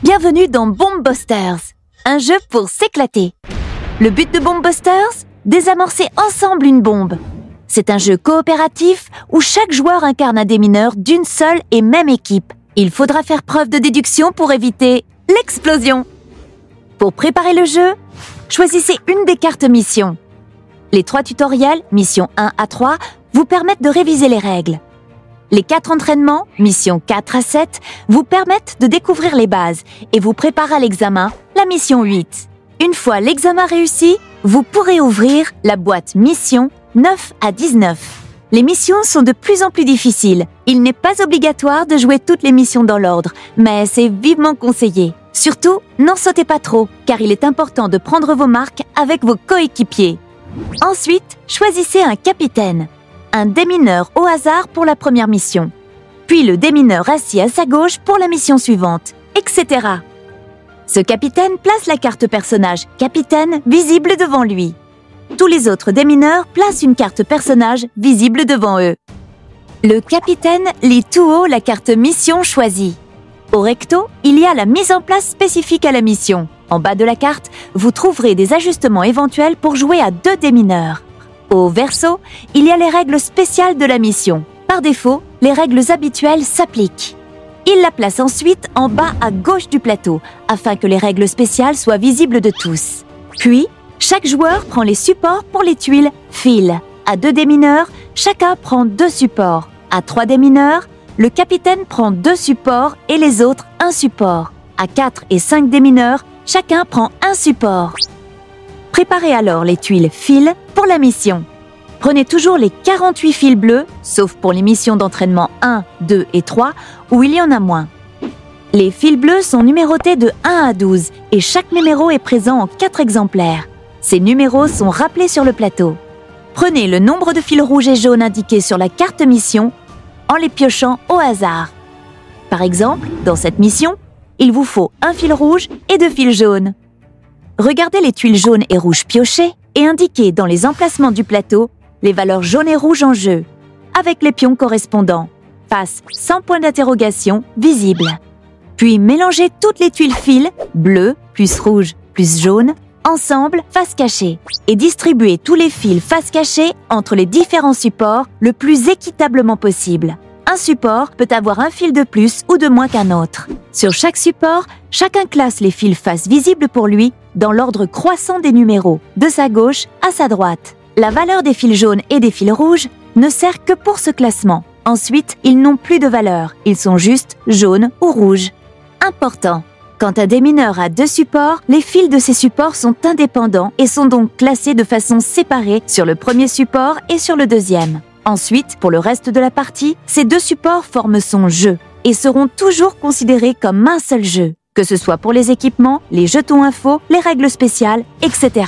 Bienvenue dans Bomb Busters, un jeu pour s'éclater. Le but de Bomb Busters? Désamorcer ensemble une bombe. C'est un jeu coopératif où chaque joueur incarne un démineur d'une seule et même équipe. Il faudra faire preuve de déduction pour éviter l'explosion. Pour préparer le jeu, choisissez une des cartes missions. Les 3 tutoriels, missions 1 à 3, vous permettent de réviser les règles. Les 4 entraînements, missions 4 à 7, vous permettent de découvrir les bases et vous préparent à l'examen, la mission 8. Une fois l'examen réussi, vous pourrez ouvrir la boîte mission 9 à 19. Les missions sont de plus en plus difficiles. Il n'est pas obligatoire de jouer toutes les missions dans l'ordre, mais c'est vivement conseillé. Surtout, n'en sautez pas trop, car il est important de prendre vos marques avec vos coéquipiers. Ensuite, choisissez un capitaine. Un démineur au hasard pour la première mission, puis le démineur assis à sa gauche pour la mission suivante, etc. Ce capitaine place la carte personnage capitaine visible devant lui. Tous les autres démineurs placent une carte personnage visible devant eux. Le capitaine lit tout haut la carte mission choisie. Au recto, il y a la mise en place spécifique à la mission. En bas de la carte, vous trouverez des ajustements éventuels pour jouer à 2 démineurs. Au verso, il y a les règles spéciales de la mission. Par défaut, les règles habituelles s'appliquent. Il la place ensuite en bas à gauche du plateau, afin que les règles spéciales soient visibles de tous. Puis, chaque joueur prend les supports pour les tuiles fil. À 2 démineurs, chacun prend 2 supports. À 3 démineurs, le capitaine prend 2 supports et les autres 1 support. À 4 et 5 démineurs, chacun prend 1 support. Préparez alors les tuiles fil pour la mission. Prenez toujours les 48 fils bleus, sauf pour les missions d'entraînement 1, 2 et 3, où il y en a moins. Les fils bleus sont numérotés de 1 à 12 et chaque numéro est présent en 4 exemplaires. Ces numéros sont rappelés sur le plateau. Prenez le nombre de fils rouges et jaunes indiqués sur la carte mission en les piochant au hasard. Par exemple, dans cette mission, il vous faut un fil rouge et 2 fils jaunes. Regardez les tuiles jaunes et rouges piochées et indiquez dans les emplacements du plateau les valeurs jaunes et rouges en jeu, avec les pions correspondants, face sans point d'interrogation visible. Puis mélangez toutes les tuiles fil, bleu plus rouge plus jaune, ensemble face cachée, et distribuez tous les fils face cachée entre les différents supports le plus équitablement possible. Un support peut avoir un fil de plus ou de moins qu'un autre. Sur chaque support, chacun classe les fils face visibles pour lui dans l'ordre croissant des numéros, de sa gauche à sa droite. La valeur des fils jaunes et des fils rouges ne sert que pour ce classement. Ensuite, ils n'ont plus de valeur, ils sont juste jaunes ou rouges. Important! Quand un démineur a 2 supports, les fils de ces supports sont indépendants et sont donc classés de façon séparée sur le premier support et sur le deuxième. Ensuite, pour le reste de la partie, ces 2 supports forment son jeu et seront toujours considérés comme un seul jeu, que ce soit pour les équipements, les jetons infos, les règles spéciales, etc.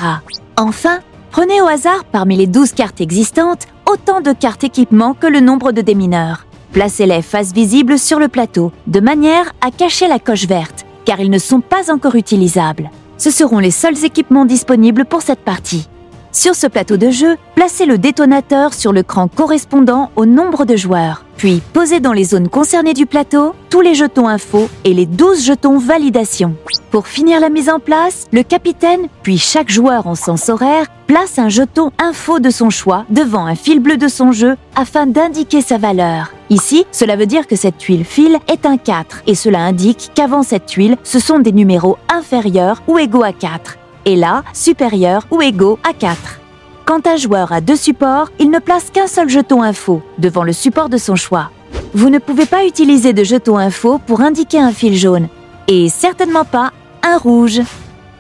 Enfin, prenez au hasard parmi les 12 cartes existantes autant de cartes équipements que le nombre de démineurs. Placez-les face visible sur le plateau, de manière à cacher la coche verte, car ils ne sont pas encore utilisables. Ce seront les seuls équipements disponibles pour cette partie. Sur ce plateau de jeu, placez le détonateur sur le cran correspondant au nombre de joueurs. Puis, posez dans les zones concernées du plateau tous les jetons info et les 12 jetons validation. Pour finir la mise en place, le capitaine, puis chaque joueur en sens horaire, place un jeton info de son choix devant un fil bleu de son jeu afin d'indiquer sa valeur. Ici, cela veut dire que cette tuile fil est un 4 et cela indique qu'avant cette tuile, ce sont des numéros inférieurs ou égaux à 4. Et là, supérieurs ou égaux à 4. Quand un joueur a 2 supports, il ne place qu'un seul jeton info devant le support de son choix. Vous ne pouvez pas utiliser de jeton info pour indiquer un fil jaune, et certainement pas un rouge.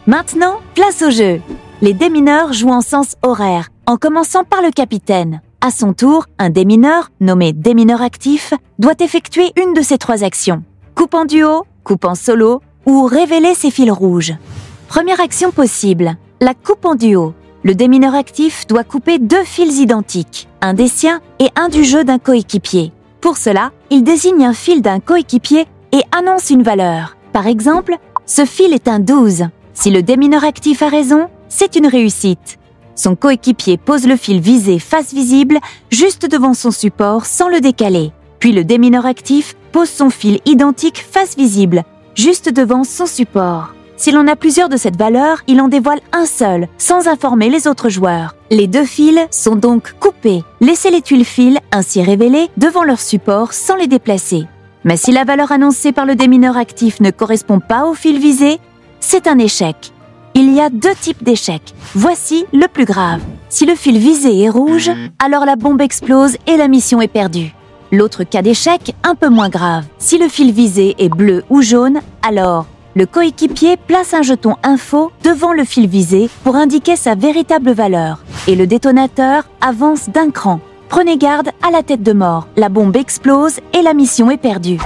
Maintenant, place au jeu. Les démineurs jouent en sens horaire, en commençant par le capitaine. À son tour, un démineur, nommé démineur actif, doit effectuer une de ces 3 actions. Coupe en duo, coupe en solo ou révéler ses fils rouges. Première action possible, la coupe en duo. Le démineur actif doit couper 2 fils identiques, un des siens et un du jeu d'un coéquipier. Pour cela, il désigne un fil d'un coéquipier et annonce une valeur. Par exemple, ce fil est un 12. Si le démineur actif a raison, c'est une réussite. Son coéquipier pose le fil visé face visible juste devant son support sans le décaler. Puis le démineur actif pose son fil identique face visible, juste devant son support. Si l'on a plusieurs de cette valeur, il en dévoile un seul, sans informer les autres joueurs. Les 2 fils sont donc coupés. Laissez les tuiles fils ainsi révélées devant leur support sans les déplacer. Mais si la valeur annoncée par le démineur actif ne correspond pas au fil visé, c'est un échec. Il y a 2 types d'échecs. Voici le plus grave. Si le fil visé est rouge, alors la bombe explose et la mission est perdue. L'autre cas d'échec, un peu moins grave. Si le fil visé est bleu ou jaune, alors le coéquipier place un jeton info devant le fil visé pour indiquer sa véritable valeur et le détonateur avance d'un cran. Prenez garde à la tête de mort, la bombe explose et la mission est perdue.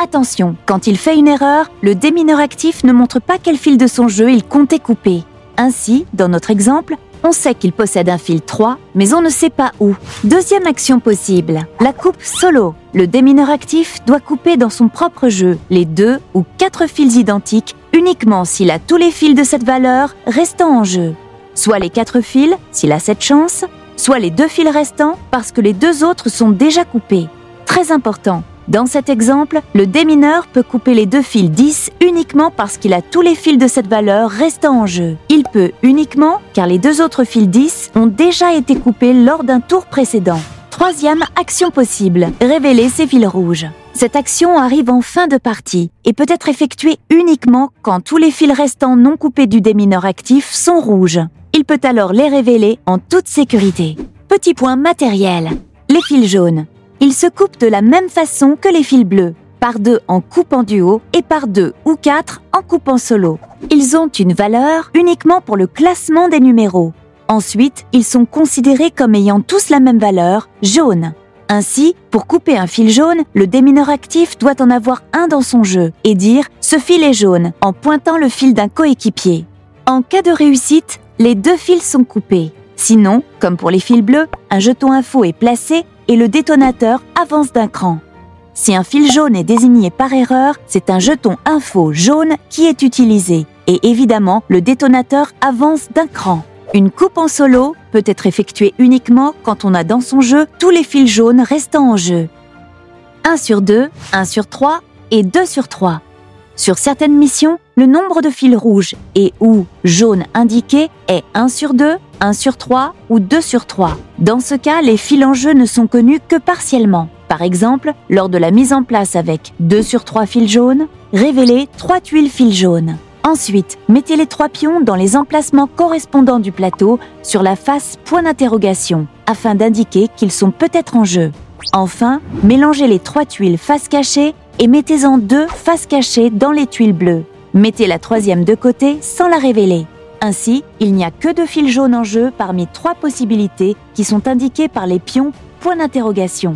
Attention, quand il fait une erreur, le démineur actif ne montre pas quel fil de son jeu il comptait couper. Ainsi, dans notre exemple, on sait qu'il possède un fil 3, mais on ne sait pas où. Deuxième action possible, la coupe solo. Le démineur actif doit couper dans son propre jeu les 2 ou 4 fils identiques uniquement s'il a tous les fils de cette valeur restant en jeu. Soit les 4 fils, s'il a cette chance, soit les 2 fils restants parce que les 2 autres sont déjà coupés. Très important. Dans cet exemple, le démineur peut couper les 2 fils 10 uniquement parce qu'il a tous les fils de cette valeur restant en jeu. Il peut uniquement car les 2 autres fils 10 ont déjà été coupés lors d'un tour précédent. Troisième action possible, révéler ses fils rouges. Cette action arrive en fin de partie et peut être effectuée uniquement quand tous les fils restants non coupés du démineur actif sont rouges. Il peut alors les révéler en toute sécurité. Petit point matériel, les fils jaunes. Ils se coupent de la même façon que les fils bleus, par 2 en coupe en duo et par 2 ou 4 en coupe en solo. Ils ont une valeur uniquement pour le classement des numéros. Ensuite, ils sont considérés comme ayant tous la même valeur, jaune. Ainsi, pour couper un fil jaune, le démineur actif doit en avoir un dans son jeu et dire « ce fil est jaune » en pointant le fil d'un coéquipier. En cas de réussite, les 2 fils sont coupés. Sinon, comme pour les fils bleus, un jeton info est placé et le détonateur avance d'un cran. Si un fil jaune est désigné par erreur, c'est un jeton info jaune qui est utilisé et évidemment, le détonateur avance d'un cran. Une coupe en solo peut être effectuée uniquement quand on a dans son jeu tous les fils jaunes restant en jeu. 1 sur 2, 1 sur 3 et 2 sur 3. Sur certaines missions, le nombre de fils rouges et ou jaunes indiqués est 1 sur 2, 1 sur 3 ou 2 sur 3. Dans ce cas, les fils en jeu ne sont connus que partiellement. Par exemple, lors de la mise en place avec 2 sur 3 fils jaunes, révélez 3 tuiles fils jaunes. Ensuite, mettez les 3 pions dans les emplacements correspondants du plateau sur la face point d'interrogation, afin d'indiquer qu'ils sont peut-être en jeu. Enfin, mélangez les 3 tuiles face cachée et mettez-en 2 face cachée dans les tuiles bleues. Mettez la 3e de côté sans la révéler. Ainsi, il n'y a que 2 fils jaunes en jeu parmi 3 possibilités qui sont indiquées par les pions point d'interrogation.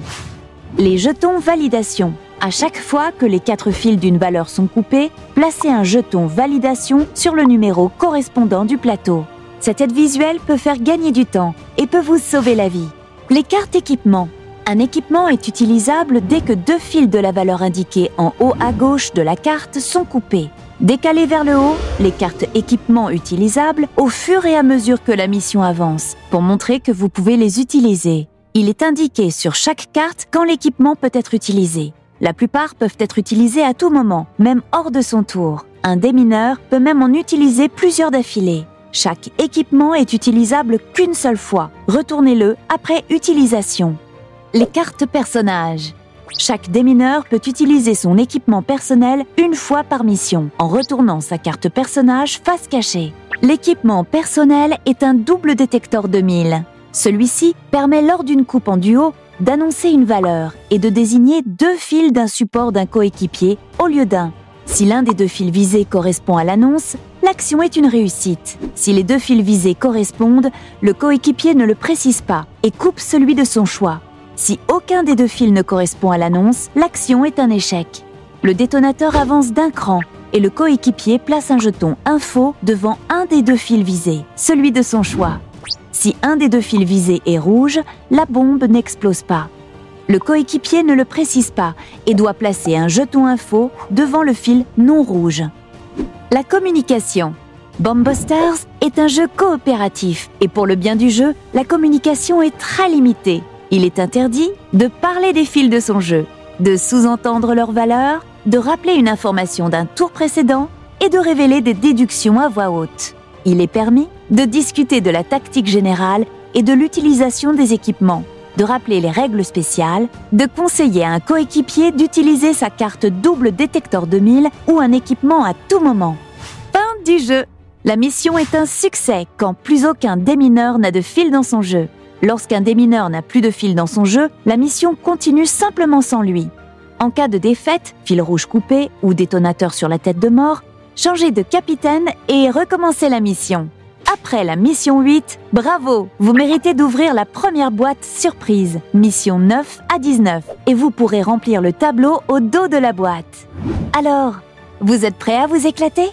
Les jetons validation. À chaque fois que les 4 fils d'une valeur sont coupés, placez un jeton validation sur le numéro correspondant du plateau. Cette aide visuelle peut faire gagner du temps et peut vous sauver la vie. Les cartes équipement. Un équipement est utilisable dès que 2 fils de la valeur indiquée en haut à gauche de la carte sont coupés. Décalez vers le haut les cartes équipement utilisables au fur et à mesure que la mission avance, pour montrer que vous pouvez les utiliser. Il est indiqué sur chaque carte quand l'équipement peut être utilisé. La plupart peuvent être utilisés à tout moment, même hors de son tour. Un démineur peut même en utiliser plusieurs d'affilée. Chaque équipement est utilisable qu'une seule fois. Retournez-le après utilisation. Les cartes personnages. Chaque démineur peut utiliser son équipement personnel une fois par mission, en retournant sa carte personnage face cachée. L'équipement personnel est un double détecteur de 1000. Celui-ci permet lors d'une coupe en duo d'annoncer une valeur et de désigner 2 fils d'un support d'un coéquipier au lieu d'un. Si l'un des 2 fils visés correspond à l'annonce, l'action est une réussite. Si les 2 fils visés correspondent, le coéquipier ne le précise pas et coupe celui de son choix. Si aucun des 2 fils ne correspond à l'annonce, l'action est un échec. Le détonateur avance d'un cran et le coéquipier place un jeton info devant un des 2 fils visés, celui de son choix. Si un des 2 fils visés est rouge, la bombe n'explose pas. Le coéquipier ne le précise pas et doit placer un jeton info devant le fil non rouge. La communication. Bomb Busters est un jeu coopératif et pour le bien du jeu, la communication est très limitée. Il est interdit de parler des fils de son jeu, de sous-entendre leurs valeurs, de rappeler une information d'un tour précédent et de révéler des déductions à voix haute. Il est permis de discuter de la tactique générale et de l'utilisation des équipements, de rappeler les règles spéciales, de conseiller à un coéquipier d'utiliser sa carte double détecteur 2000 ou un équipement à tout moment. Fin du jeu! La mission est un succès quand plus aucun démineur n'a de fil dans son jeu. Lorsqu'un démineur n'a plus de fil dans son jeu, la mission continue simplement sans lui. En cas de défaite, fil rouge coupé ou détonateur sur la tête de mort, changez de capitaine et recommencez la mission. Après la mission 8, bravo, vous méritez d'ouvrir la première boîte surprise, mission 9 à 19, et vous pourrez remplir le tableau au dos de la boîte. Alors, vous êtes prêts à vous éclater ?